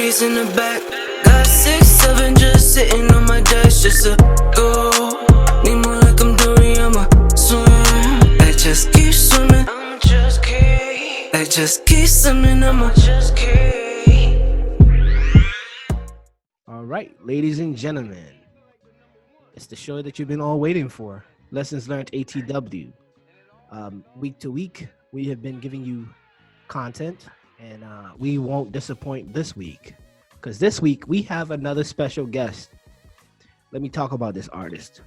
keys in the back. Got 6, 7 just sitting on my desk just to go. Need more like I'm doing, I'ma swim. I just keep swimming, I'ma just keep. I just keep swimming, I'ma just keep. All right, ladies and gentlemen, it's the show that you've been all waiting for. Lessons Learned ATW. Week to week, we have been giving you content, and we won't disappoint this week, because this week we have another special guest. Let me talk about this artist.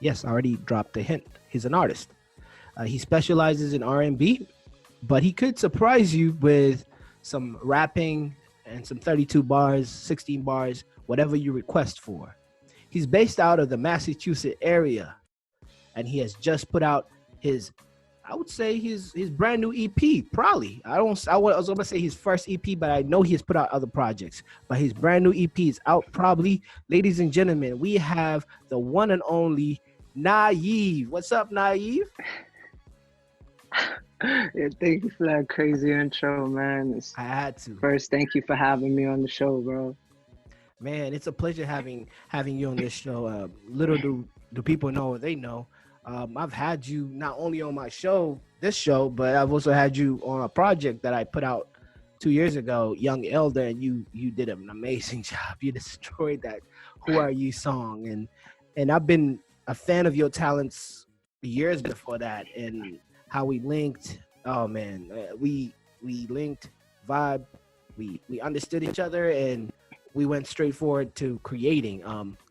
Yes, I already dropped the hint. He's an artist. He specializes in R&B, but he could surprise you with some rapping and some 32 bars, 16 bars, whatever you request for. He's based out of the Massachusetts area, and he has just put out his, I would say his brand new EP, Prolly. I was going to say his first EP, but I know he has put out other projects. But his brand new EP is out, Prolly. Ladies and gentlemen, we have the one and only Naeve. What's up, Naeve? Yeah, thank you for that crazy intro, man. I had to. First, thank you for having me on the show, bro. Man, it's a pleasure having you on this show. Little do people know, they know. I've had you not only on my show, this show, but I've also had you on a project that I put out 2 years ago, Young Elder, and you did an amazing job. You destroyed that "Who Are You" song, and I've been a fan of your talents years before that, and how we linked. Oh man, we linked, vibe, we understood each other, and we went straight forward to creating.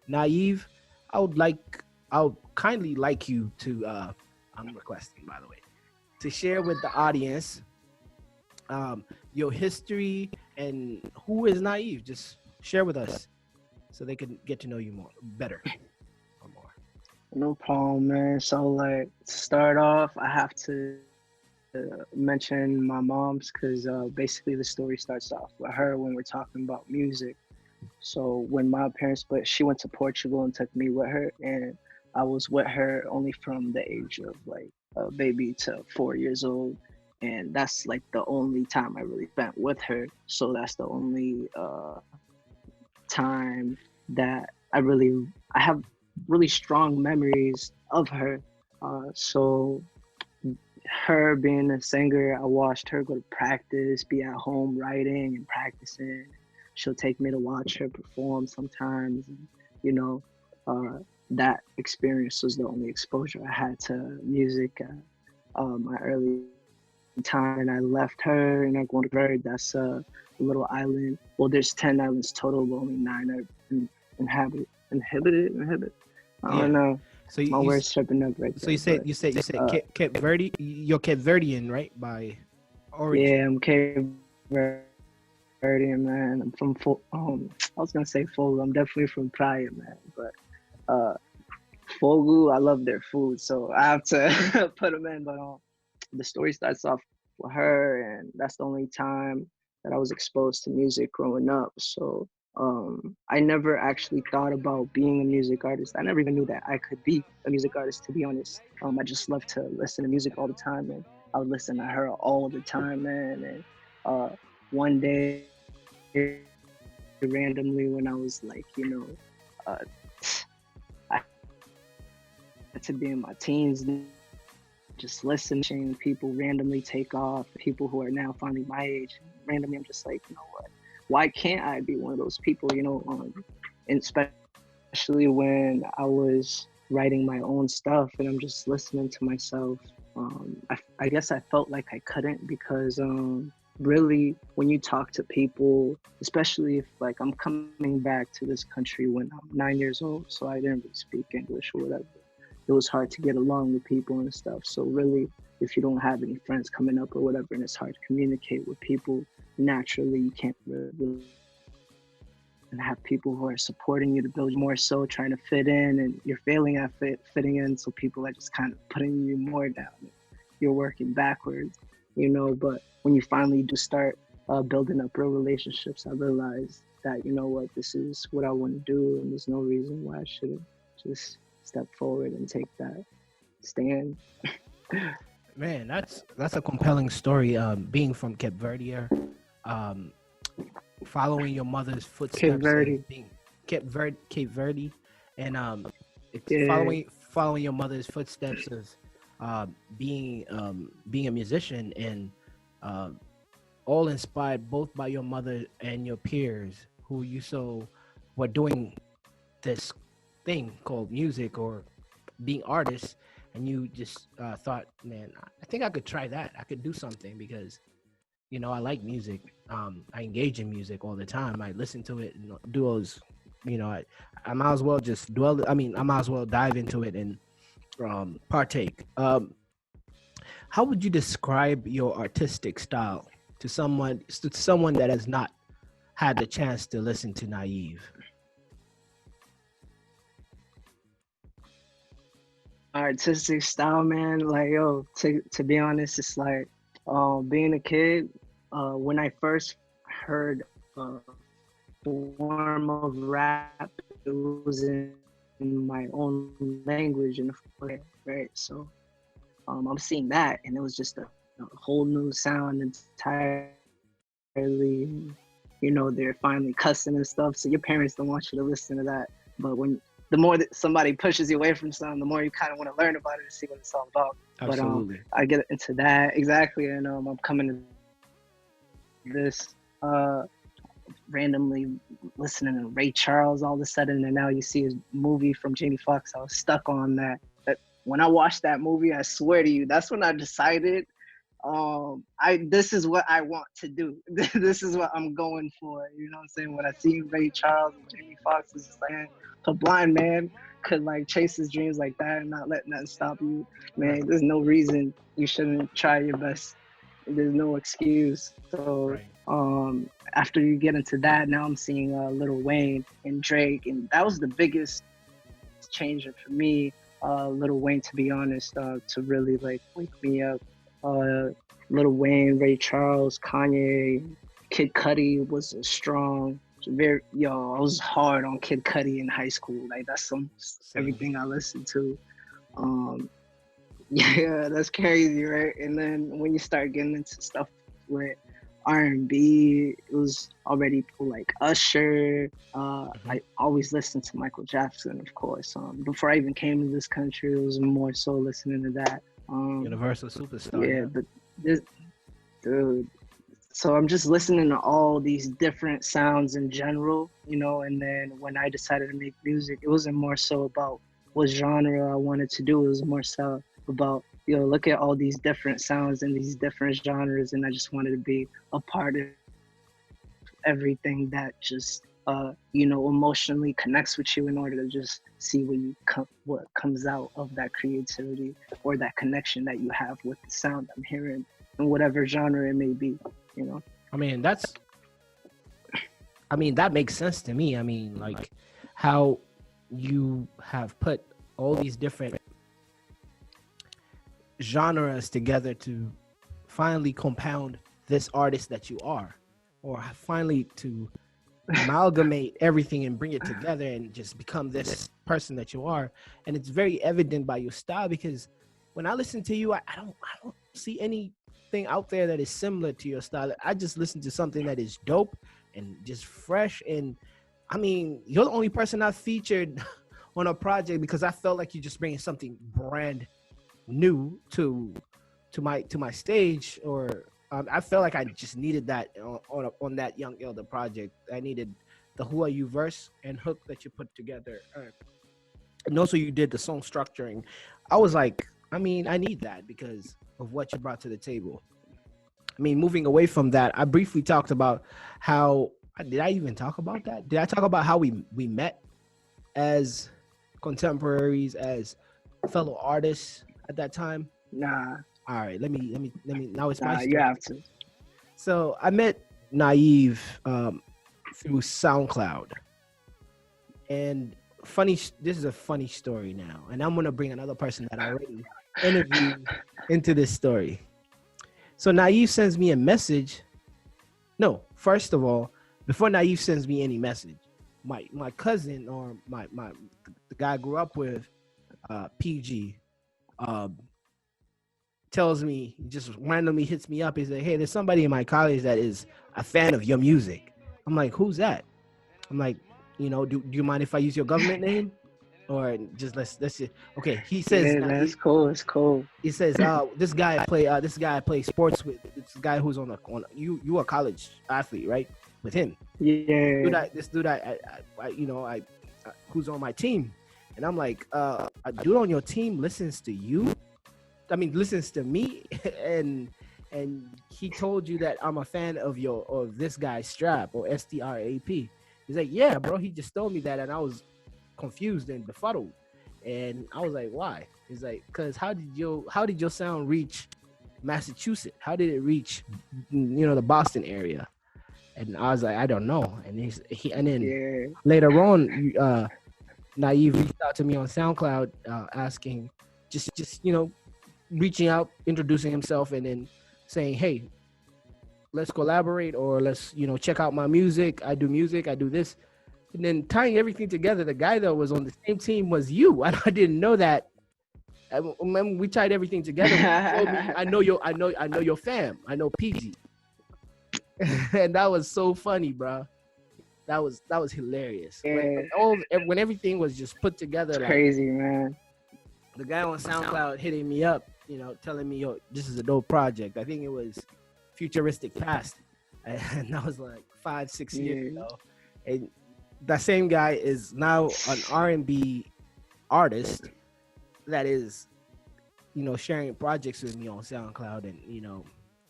Naeve, I would kindly like you to, I'm requesting, by the way, to share with the audience your history and who is Naeve. Just share with us so they can get to know you better. Or more. No problem, man. So, like, to start off, I have to mention my mom's, because basically the story starts off with her when we're talking about music. So when my parents split, she went to Portugal and took me with her, and I was with her only from the age of like a baby to 4 years old, and that's like the only time I really spent with her. So that's the only time that I have really strong memories of her. So her being a singer, I watched her go to practice, be at home writing and practicing. She'll take me to watch her perform sometimes, and, you know, that experience was the only exposure I had to music at my early time. And I left her and I go to Bird. That's a little island. Well, there's 10 islands total, but only 9 are inhabited. I don't know. So my words tripping up right so there. you said Cape Verde. You're Cape Verdean, right? By origin. Yeah, I'm Cape Verdean, man. I'm from I was gonna say Fogo. I'm definitely from Praia, man. But Fogo, I love their food, so I have to put them in. But the story starts off with her, and that's the only time that I was exposed to music growing up. So I never actually thought about being a music artist. I never even knew that I could be a music artist, to be honest. I just love to listen to music all the time, and I would listen to her all the time, man. And one day, randomly, when I was like, I had to be in my teens, just listening to people randomly take off, people who are now finally my age. Randomly, I'm just like, you know what? Why can't I be one of those people, and especially when I was writing my own stuff and I'm just listening to myself. I guess I felt like I couldn't, because really, when you talk to people, especially if like I'm coming back to this country when I'm 9 years old, so I didn't really speak English or whatever. It was hard to get along with people and stuff. So really, if you don't have any friends coming up or whatever, and it's hard to communicate with people, naturally you can't really and have people who are supporting you to build more, so trying to fit in, and you're failing at fitting in, so people are just kind of putting you more down. You're working backwards, but when you finally do start building up real relationships, I realized that, this is what I want to do, and there's no reason why I shouldn't just step forward and take that stand. Man, that's a compelling story. Being from Cape Verde, following your mother's Cape footsteps Verde. and being Cape Verde, and Yeah. following your mother's footsteps of being a musician, and uh, all inspired both by your mother and your peers who you so were doing this thing called music or being artists, and you just thought, man, I think I could try that. I could do something because I like music. I engage in music all the time. I listen to it and do those. I might as well just dwell. I mean, I might as well dive into it and partake. How would you describe your artistic style to someone that has not had the chance to listen to Naeve? Artistic style, man. Like, yo, to be honest, it's like being a kid. When I first heard form of rap, it was in my own language in the way, right? So I'm seeing that, and it was just a whole new sound entirely. They're finally cussing and stuff. So your parents don't want you to listen to that, but the more that somebody pushes you away from something, the more you kind of want to learn about it and see what it's all about. Absolutely. But I get into that exactly, and I'm coming to this randomly listening to Ray Charles all of a sudden, and now you see his movie from Jamie Foxx. I was stuck on that. When I watched that movie, I swear to you, that's when I decided this is what I want to do. This is what I'm going for. You know what I'm saying? When I see Ray Charles and Jamie Foxx, it's just like, a blind man could like chase his dreams like that and not let nothing stop you. Man, there's no reason you shouldn't try your best. There's no excuse. So after you get into that, now I'm seeing Lil Wayne and Drake, and that was the biggest change for me. Lil Wayne, to be honest, to really like wake me up. Lil Wayne, Ray Charles, Kanye, Kid Cudi was a strong. I was hard on Kid Cudi in high school. Like that's everything I listened to. Yeah, that's crazy, right? And then when you start getting into stuff with R&B, it was already like Usher. I always listened to Michael Jackson, of course. Before I even came to this country, it was more so listening to that. Universal superstar. Yeah, but this dude. So I'm just listening to all these different sounds in general, and then when I decided to make music, it wasn't more so about what genre I wanted to do. It was more so about, look at all these different sounds and these different genres, and I just wanted to be a part of everything that just, emotionally connects with you in order to just see what comes out of that creativity or that connection that you have with the sound I'm hearing in whatever genre it may be. I mean, that makes sense to me. I mean, like how you have put all these different genres together to finally compound this artist that you are, or finally to amalgamate everything and bring it together and just become this person that you are. And it's very evident by your style, because when I listen to you, I don't see anything out there that is similar to your style. I just listen to something that is dope and just fresh. And I mean, you're the only person I featured on a project because I felt like you're just bringing something brand new to my stage, or I felt like I just needed that on that Young Elder project. I needed the Who Are You verse and hook that you put together, and also you did the song structuring. I was like, I mean, I need that because of what you brought to the table. I mean, moving away from that, I briefly talked about how, did I even talk about that? Did I talk about how we met as contemporaries, as fellow artists at that time? Nah. All right, let me, now it's my story. You have to. So I met Naeve through SoundCloud. And this is a funny story now. And I'm going to bring another person that I already interviewed into this story. So Naeve sends me a message. No, first of all, before Naeve sends me any message, my cousin, or the guy I grew up with, PG, tells me, just randomly hits me up. He said, hey, there's somebody in my college that is a fan of your music. I'm like, who's that? I'm like, you know, do you mind if I use your government name? Or just let's see. Okay, he says Yeah, that's cool. It's cool. he says, this guy I play sports with. This guy who's on you a college athlete, right? With him. Yeah. This dude who's on my team. And I'm like, a dude on your team listens to you? I mean, listens to me, and he told you that I'm a fan of this guy's Strap or Strap. He's like, yeah, bro. He just told me that, and I was confused and befuddled, and I was like, why? He's like, cause how did your sound reach Massachusetts? How did it reach, the Boston area? And I was like, I don't know. And then later on, Naeve reached out to me on SoundCloud, asking, just reaching out, introducing himself, and then saying, hey, let's collaborate, or let's check out my music. I do this. And then tying everything together, the guy that was on the same team was you. I didn't know that. When we tied everything together, told me, I know your fam. I know PG. And that was so funny, bro. That was hilarious. Yeah. When everything was just put together, like, crazy, man. The guy on SoundCloud hitting me up, telling me, yo, this is a dope project. I think it was Futuristic Past, and that was like 5-6 years ago. And that same guy is now an R&B artist that is, sharing projects with me on SoundCloud, and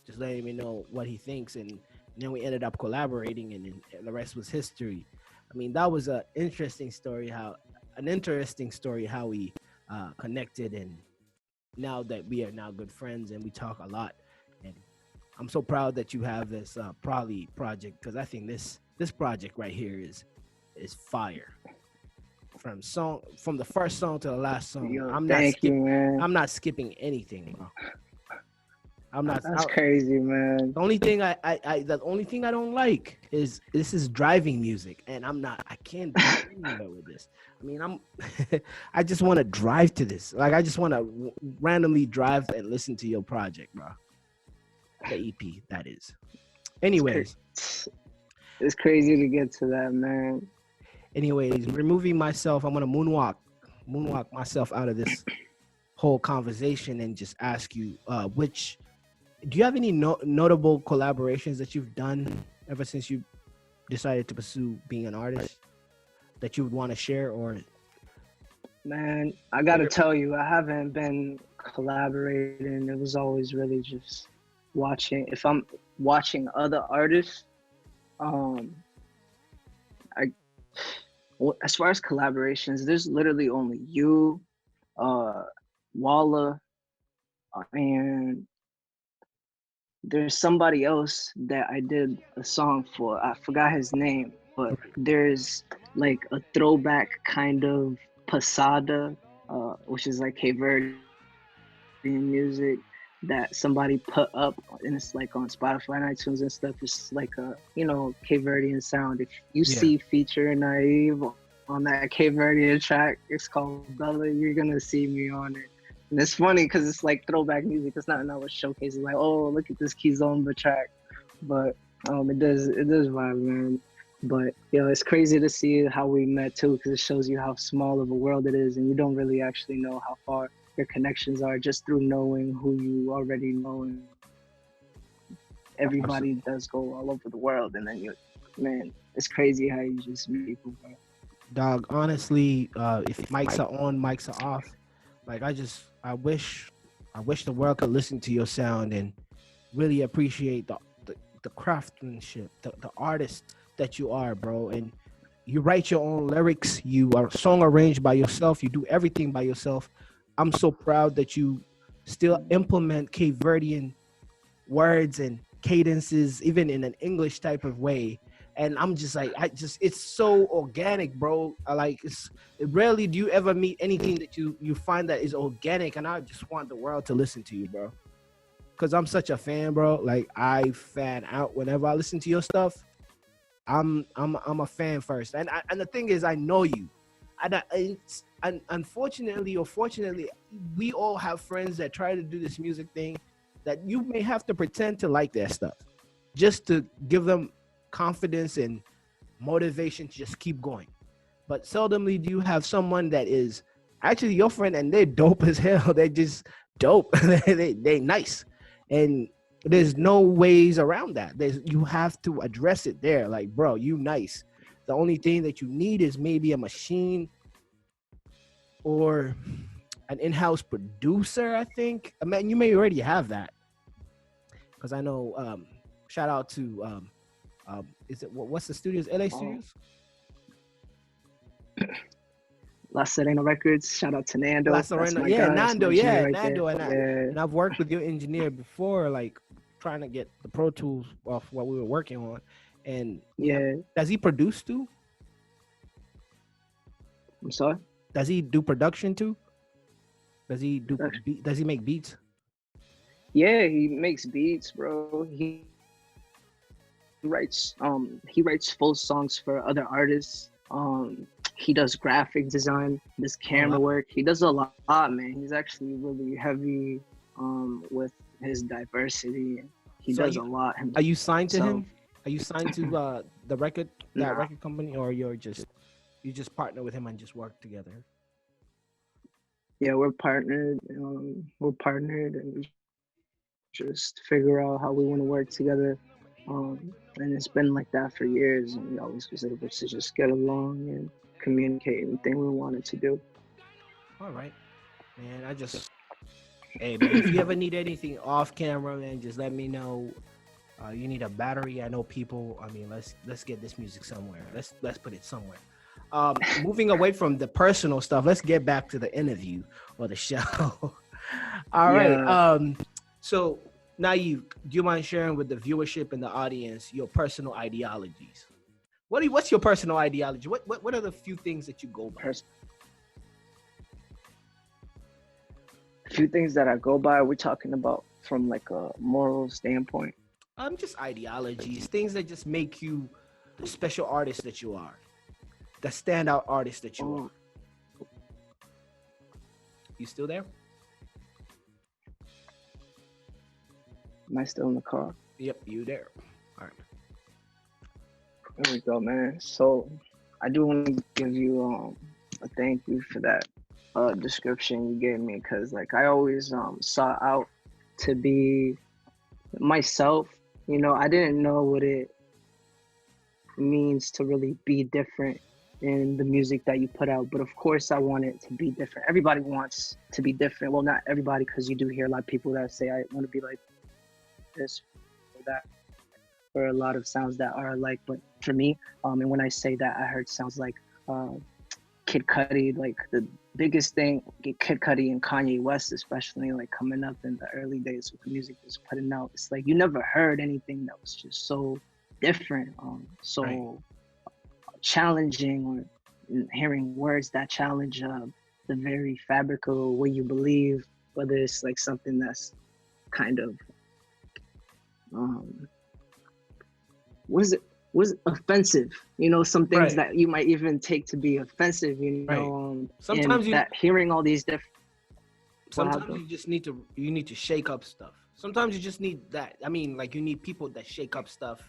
just letting me know what he thinks, and then we ended up collaborating, and the rest was history. I mean, that was an interesting story how we connected, and now that we are now good friends and we talk a lot. And I'm so proud that you have this Prolly project, because I think this project right here is fire. From the first song to the last song. Yo, I'm not skipping anything, bro. That's crazy, man. The only thing I don't like is this is driving music, and I can't do anywhere with this. I mean, I just want to drive to this. Like, I just want to randomly drive and listen to your project, bro. The EP, that is. Anyways. It's crazy to get to that, man. Anyways, removing myself, I'm going to moonwalk myself out of this whole conversation and just ask you, do you have any notable collaborations that you've done ever since you decided to pursue being an artist that you would want to share? Or, man, I gotta tell you, I haven't been collaborating. It was always really just watching. If I'm watching other artists, as far as collaborations, there's literally only you, Walla, and there's somebody else that I did a song for. I forgot his name, but there's like a throwback kind of Pasada, which is like Cape Verdean music that somebody put up, and it's like on Spotify and iTunes and stuff. It's like a Cape Verdean sound. If you see feature Naeve on that Cape Verdean track, it's called Bella, you're gonna see me on it. And it's funny because it's like throwback music. It's not what showcases like, oh, look at this Kizomba track, but it does vibe, man. But it's crazy to see how we met too, because it shows you how small of a world it is, and you don't really actually know how far your connections are just through knowing who you already know. And everybody does go all over the world, and then it's crazy how you just meet people, bro. Dog, honestly, if mics are on, mics are off, like I wish the world could listen to your sound and really appreciate the craftsmanship, the artist that you are, bro. And you write your own lyrics, you are song arranged by yourself, you do everything by yourself. I'm so proud that you still implement Cape Verdean words and cadences, even in an English type of way. And I'm just like, it's so organic, bro. Rarely do you ever meet anything that you find that is organic. And I just want the world to listen to you, bro. Cause I'm such a fan, bro. Like, I fan out whenever I listen to your stuff. I'm a fan first. And the thing is, I know you. And unfortunately or fortunately, we all have friends that try to do this music thing that you may have to pretend to like their stuff just to give them confidence and motivation to just keep going. But seldomly do you have someone that is actually your friend and they're dope as hell. They're just dope. They nice. And there's no ways around that. You have to address it there. Like, bro, you nice. The only thing that you need is maybe a machine or an in-house producer, I think. I mean, you may already have that. Because I know, shout out to, is it, what's the studios? LA Studios? La Serena Records. Shout out to Nando. La Serena, yeah, guy. Nando, yeah, right Nando. And I've worked with your engineer before, like trying to get the Pro Tools off what we were working on. And does he produce too? I'm sorry? Does he do production too? Does he make beats? Yeah, he makes beats, bro. He writes full songs for other artists. He does graphic design, does camera work. He does a lot, man. He's actually really heavy with his diversity. He does a lot himself. Are you signed to him? Are you signed to the record company, or you just partner with him and just work together? Yeah, we're partnered. And we just figure out how we want to work together. And it's been like that for years, and we always was able to just get along and communicate anything we wanted to do. All right, man. Hey, man, if you ever need anything off camera, man, just let me know. You need a battery. I know people. I mean, let's get this music somewhere. Let's put it somewhere. Moving away from the personal stuff, let's get back to the interview or the show. All right. So, Naeve, do you mind sharing with the viewership and the audience your personal ideologies? What's your personal ideology? What are the few things that you go by? A few things that I go by. We're talking about from like a moral standpoint. Just ideologies, things that just make you the special artist that you are, the standout artist that you are. You still there? Am I still in the car? Yep, you there. All right. There we go, man. So I do want to give you a thank you for that description you gave me, because like I always sought out to be myself. You know, I didn't know what it means to really be different in the music that you put out, but of course I want it to be different. Everybody wants to be different. Well, not everybody, because you do hear a lot of people that say I want to be like this or that, or a lot of sounds that are alike. But for me, and when I say that, I heard sounds like Kid Cudi, like the biggest thing, Kid Cudi and Kanye West, especially like coming up in the early days with the music was putting out. It's like you never heard anything that was just so different, challenging, or hearing words that challenge the very fabric of what you believe, whether it's like something that's kind of was offensive, you know, some things that you might even take to be offensive, you know. Sometimes hearing all these different. Sometimes you need to shake up stuff. Sometimes you just need that. I mean, like you need people that shake up stuff,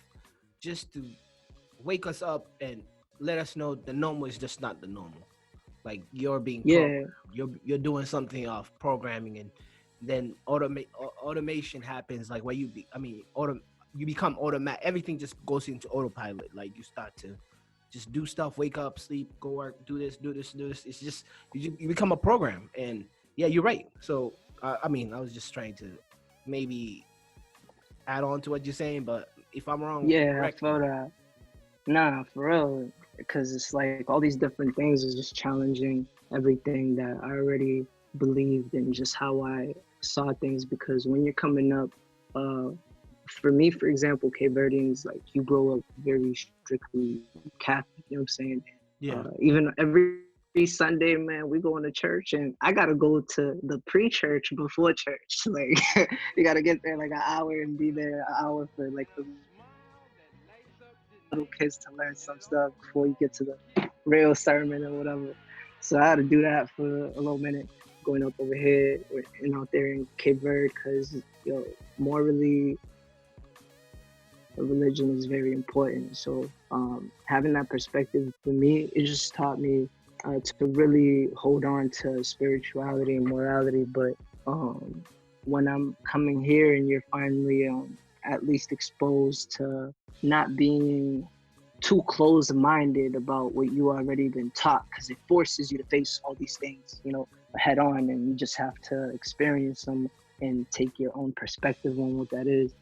just to wake us up and let us know the normal is just not the normal. Like you're being you're doing something off programming, and then automation happens. Like where you become automatic. Everything just goes into autopilot. Like you start to just do stuff, wake up, sleep, go work, do this. It's just you become a program. And yeah, you're right. So I mean, I was just trying to maybe add on to what you're saying, but if I'm wrong, I feel that. Nah, for real, because it's like all these different things is just challenging everything that I already believed in, just how I saw things. Because when you're coming up, for me, for example, Cape Verdeans, like you grow up very strictly Catholic, you know what I'm saying? Yeah. Even every Sunday, man, we go into church, and I gotta go to the pre-church before church. Like you gotta get there like an hour and be there an hour for like the little kids to learn some stuff before you get to the real sermon or whatever. So I had to do that for a little minute, going up over here and out there in Cape Verde, because morally, religion is very important. So having that perspective for me, it just taught me to really hold on to spirituality and morality. But when I'm coming here and you're finally at least exposed to not being too closed-minded about what you already been taught, because it forces you to face all these things, you know, head on, and you just have to experience them and take your own perspective on what that is.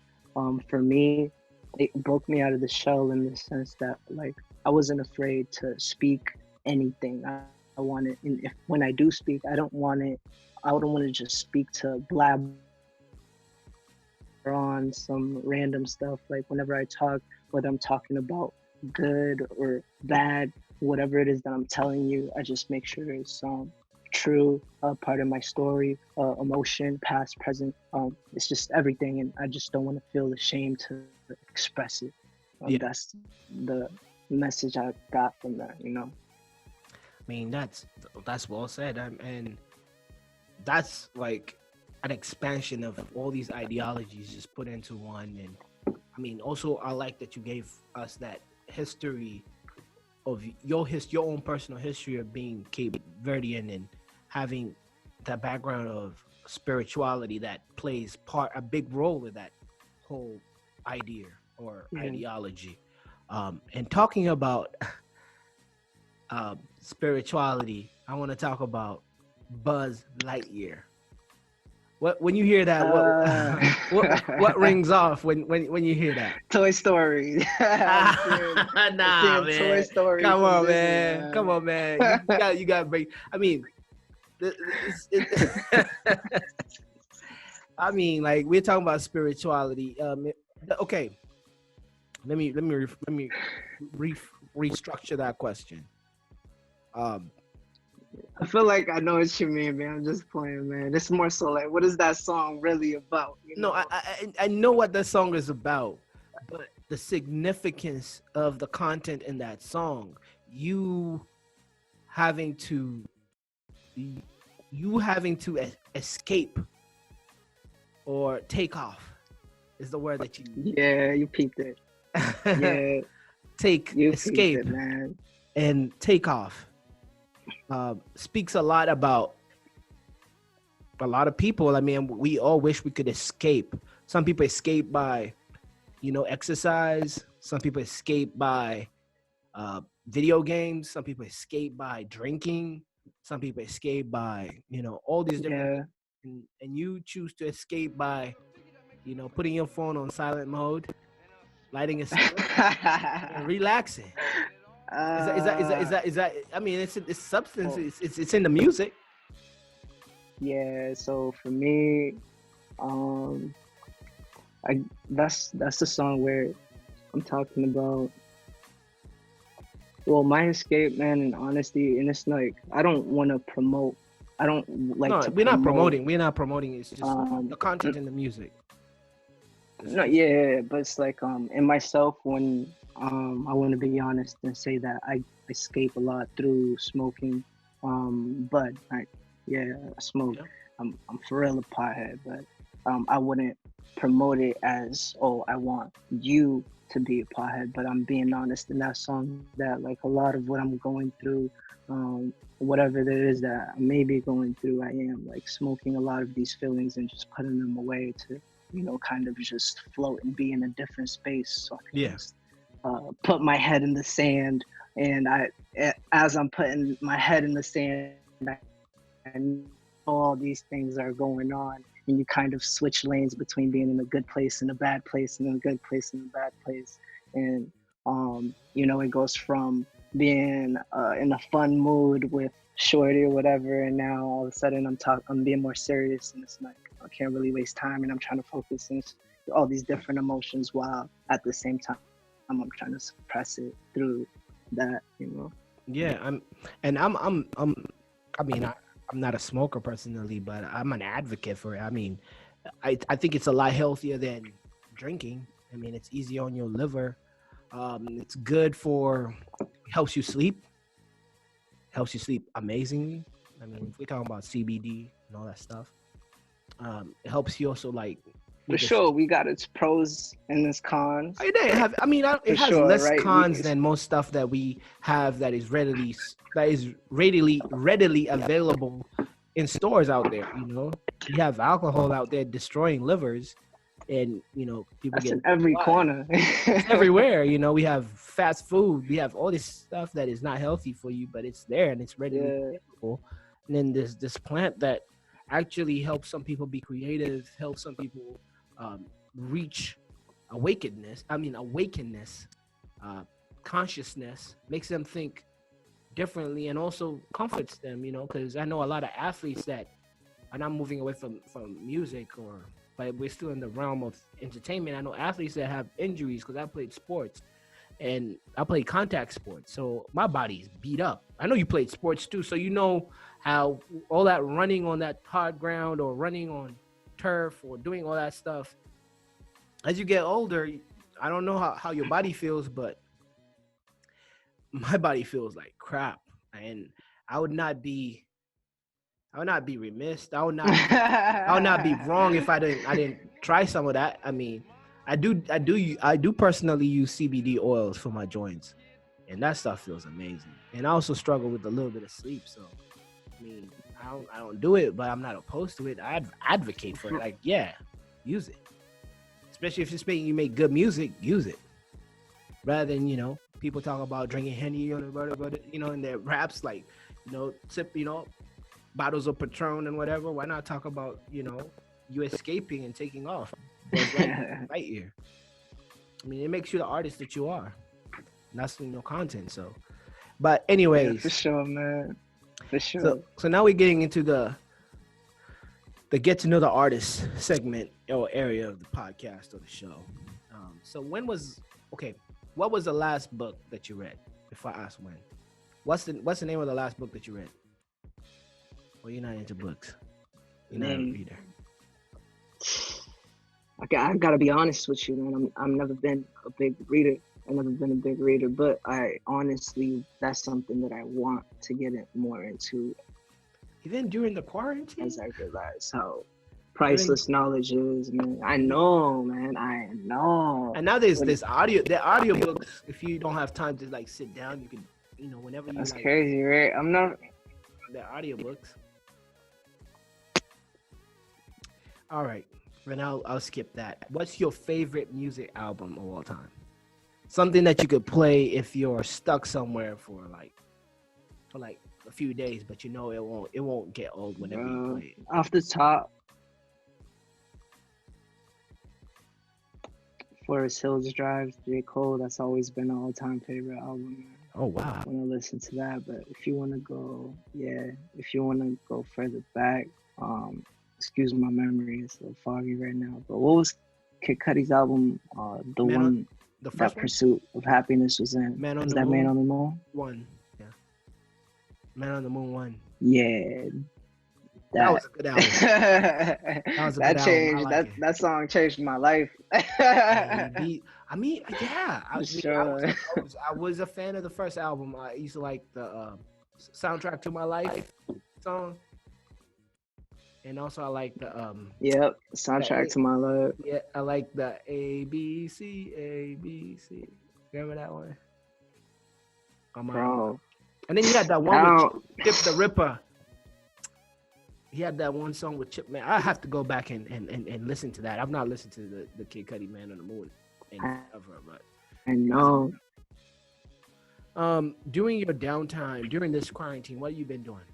For me, it broke me out of the shell in the sense that, like, I wasn't afraid to speak anything. I wanted, and if when I do speak, I don't want to just speak to blab on some random stuff. Like whenever I talk, whether I'm talking about good or bad, whatever it is that I'm telling you, I just make sure it's true, part of my story, emotion, past, present. It's just everything, and I just don't want to feel ashamed to express it. Yeah. That's the message I got from that, you know. I mean, that's well said, and that's like an expansion of all these ideologies just put into one. And I mean, also I like that you gave us that history of your own personal history of being Cape Verdean and having that background of spirituality that plays a big role in that whole idea or ideology. And talking about spirituality, I want to talk about Buzz Lightyear. When you hear that, what rings off when you hear that? Toy Story. Nah, man. Toy Story. Come on, man. Come on, man. You got to break. I mean, I mean, like we're talking about spirituality. Okay, let me restructure that question. I feel like I know what you mean, man. I'm just playing, man. It's more so like, what is that song really about? You know? No, I know what that song is about, but the significance of the content in that song, you having to escape or take off is the word that you Yeah, you peeped it. Yeah. Escape it, man. And take off. Speaks a lot about a lot of people. I mean, we all wish we could escape. Some people escape by, exercise. Some people escape by video games. Some people escape by drinking. Some people escape by, all these different things. And you choose to escape by, putting your phone on silent mode, lighting a cigarette, and relaxing. Is that? I mean, it's substance. It's in the music. Yeah. So for me, that's the song where I'm talking about. Well, my escape, man, and honesty, and it's like I don't want to promote. I don't like. No, we're not promoting. We're not promoting. It's just the content in the music. No, yeah, but it's like in myself when I want to be honest and say that I escape a lot through smoking, bud. I smoke. Yeah. I'm for real a pothead, but I wouldn't promote it as I want you to be a pothead. But I'm being honest in that song that like a lot of what I'm going through, whatever there is that I may be going through, I am like smoking a lot of these feelings and just putting them away to kind of just float and be in a different space. So I can just put my head in the sand, and as I'm putting my head in the sand, I know all these things are going on, and you kind of switch lanes between being in a good place and a bad place, and in a good place and a bad place, and it goes from being in a fun mood with shorty or whatever, and now all of a sudden I'm being more serious, and it's like I can't really waste time, and I'm trying to focus on all these different emotions while at the same time I'm trying to suppress it through that, Yeah, I'm not a smoker personally, but I'm an advocate for it. I mean, I think it's a lot healthier than drinking. I mean, it's easy on your liver. It's good helps you sleep amazingly. I mean, if we're talking about CBD and all that stuff, it helps you also like For sure, we got its pros and its cons. It has sure, less right? cons than most stuff that we have that is readily available in stores out there. You know, you have alcohol out there destroying livers, and you know people That's get in every corner. It's everywhere. You know, we have fast food, we have all this stuff that is not healthy for you, but it's there and it's readily available. And then there's this plant that actually helps some people be creative, helps some people reach awakenness, consciousness, makes them think differently, and also comforts them, you know, because I know a lot of athletes that are not moving away from music, but we're still in the realm of entertainment. I know athletes that have injuries, because I played sports and I played contact sports, so my body's beat up. I know you played sports too, so you know how all that running on that hard ground or running on turf or doing all that stuff, as you get older, I don't know how your body feels, but my body feels like crap, and I would not be remiss. I would not be wrong if I didn't try some of that. I mean, I do personally use CBD oils for my joints, and that stuff feels amazing. And I also struggle with a little bit of sleep, so I mean, I don't do it, but I'm not opposed to it. I advocate for it. Like, yeah, use it. Especially if it's making you make good music, use it. Rather than, you know, people talk about drinking Henny or whatever, you know, in their raps, like, you know, sip, you know, bottles of Patron and whatever. Why not talk about, you know, you escaping and taking off? Right here. I mean, it makes you the artist that you are. And that's, you know, content. So, but anyways. Yeah, for sure, man. For sure. So now we're getting into the get to know the artist segment or area of the podcast or the show. So what was the last book that you read? If I ask when, what's the name of the last book that you read? Well, you're not into books. You're not a reader. I gotta be honest with you, man. I've never been a big reader. I've never been a big reader, but I honestly, that's something that I want to get more into. Even during the quarantine? As I realize how priceless knowledge is, man. I know, man. I know. And now there's the audio books. If you don't have time to like sit down, you can, you know, whenever you. That's like, crazy, right? I'm not. The audio books. All right, then I'll skip that. What's your favorite music album of all time? Something that you could play if you're stuck somewhere for like a few days, but you know it won't get old whenever you play it. Off the top, Forest Hills Drive, J. Cole. That's always been an all-time favorite album. Oh wow! I want to listen to that, but if you want to go further back, excuse my memory, it's a little foggy right now. But what was Kid Cudi's album? The first Pursuit of Happiness was in. Man on the Moon? One, yeah. Man on the Moon 1. Yeah. That was a good album. That song changed my life. I was a fan of the first album. I used to like the Soundtrack to My Life song. And also I like the Soundtrack to My Life. Yeah, I like the ABC. Remember that one? Bro. And then you had that one with Chip the Ripper. He had that one song with Chip, man. I have to go back and listen to that. I've not listened to the Kid Cudi Man on the Moon in forever, but I know. During your downtime, during this quarantine, what have you been doing?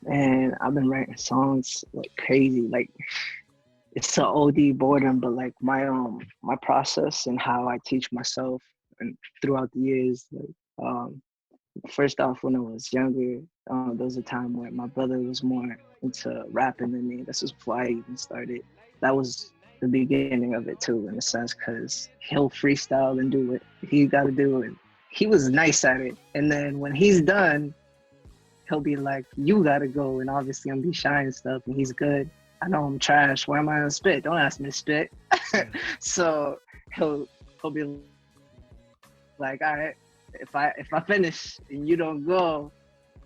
Man, I've been writing songs like crazy. Like, it's an OD boredom, but like my process and how I teach myself and throughout the years, like first off, when I was younger, there was a time where my brother was more into rapping than me. This was before I even started. That was the beginning of it too, in a sense, because he'll freestyle and do what he got to do, and he was nice at it. And then when he's done, he'll be like, you gotta go, and obviously I'm be shy and stuff, and he's good. I know I'm trash. Why am I gonna spit? Don't ask me to spit. So he'll be like, all right, if I finish and you don't go,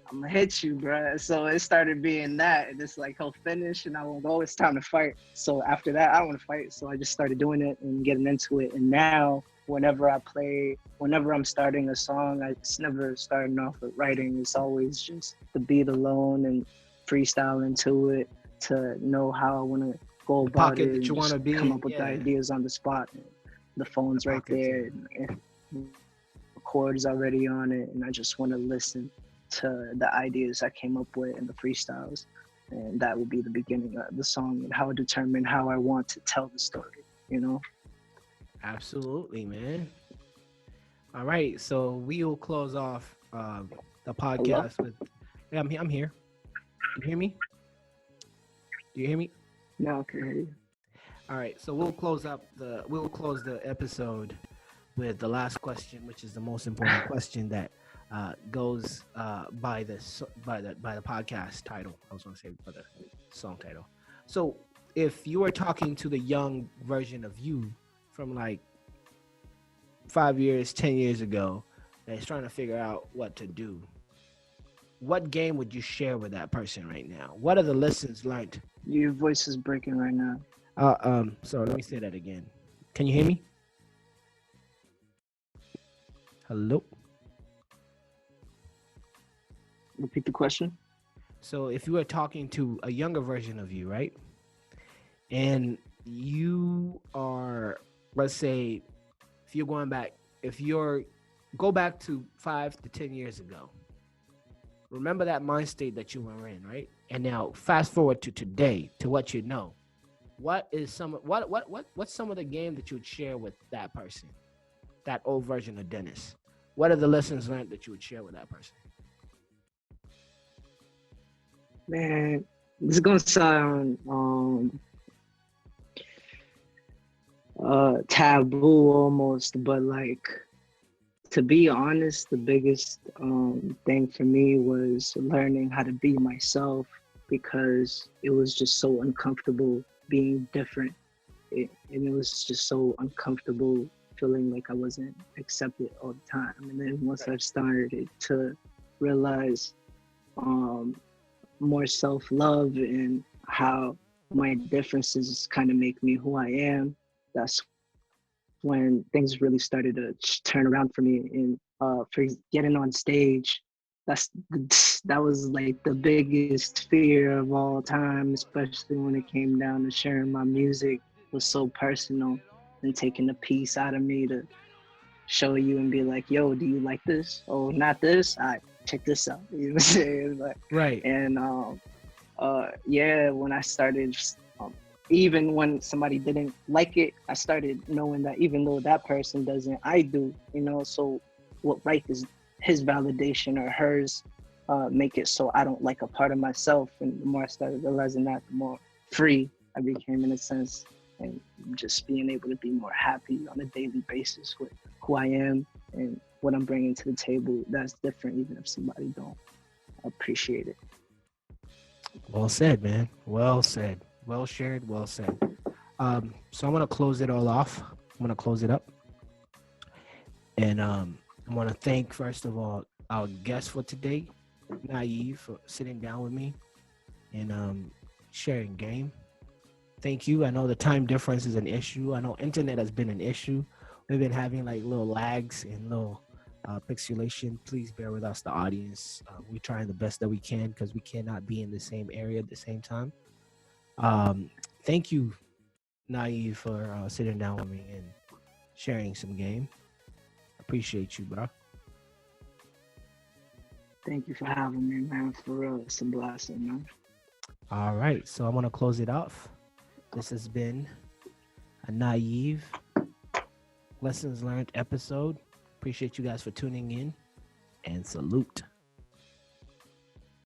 I'm gonna hit you, bruh. So it started being that, and it's like he'll finish, and I won't go. It's time to fight. So after that, I don't want to fight. So I just started doing it and getting into it. And now, whenever I play, whenever I'm starting a song, it's never starting off with writing. It's always just the beat alone and freestyle into it to know how I want to go The about pocket it that and you want just to be come in. up with the Yeah. ideas on the spot. And the phone's right pocket, there. And the chords already on it, and I just want to listen to the ideas I came up with and the freestyles, and that will be the beginning of the song and how I determine how I want to tell the story, you know. Absolutely, man. All right, so we will close off the podcast with. Yeah, I'm here. You hear me? Do you hear me? Now I can hear you. All right, so we'll close the episode with the last question, which is the most important question that goes by the podcast title. I was going to say by the song title. So, if you were talking to the young version of you from like 5 years, 10 years ago, that's trying to figure out what to do, what game would you share with that person right now? What are the lessons learned? Your voice is breaking right now. So let me say that again. Can you hear me? Hello? Repeat the question. So if you were talking to a younger version of you, right? And you are, let's say, go back to 5 to 10 years ago. Remember that mind state that you were in, right? And now fast forward to today, to what you know. What's some of the game that you would share with that person, that old version of Dennis? What are the lessons learned that you would share with that person? Man, this is gonna sound taboo almost, but like, to be honest, the biggest thing for me was learning how to be myself, because it was just so uncomfortable being different. And it was just so uncomfortable feeling like I wasn't accepted all the time. And then once I started to realize more self-love and how my differences kind of make me who I am, that's when things really started to turn around for me. And for getting on stage, that was like the biggest fear of all time, especially when it came down to sharing my music. It was so personal, and taking a piece out of me to show you and be like, yo, do you like this? Oh, not this? All right, check this out. You know what I'm saying? Like, Right. and yeah, when I started, even when somebody didn't like it, I started knowing that even though that person doesn't, I do, you know. So what right is his validation or hers make it so I don't like a part of myself. And the more I started realizing that, the more free I became in a sense, and just being able to be more happy on a daily basis with who I am and what I'm bringing to the table. That's different, even if somebody don't appreciate it. Well said, man. Well said. Well shared. Well said. So I'm gonna close it all off. I'm gonna close it up, and I want to thank first of all our guest for today, Naeve, for sitting down with me and sharing game. Thank you. I know the time difference is an issue. I know internet has been an issue. We've been having like little lags and little pixelation. Please bear with us, the audience. We're trying the best that we can because we cannot be in the same area at the same time. Thank you, Naeve, for sitting down with me and sharing some game. Appreciate you, bro. Thank you for having me, man. For real, it's a blessing, man. All right, so I'm gonna close it off. This has been a Naeve Lessons Learned episode. Appreciate you guys for tuning in, and salute.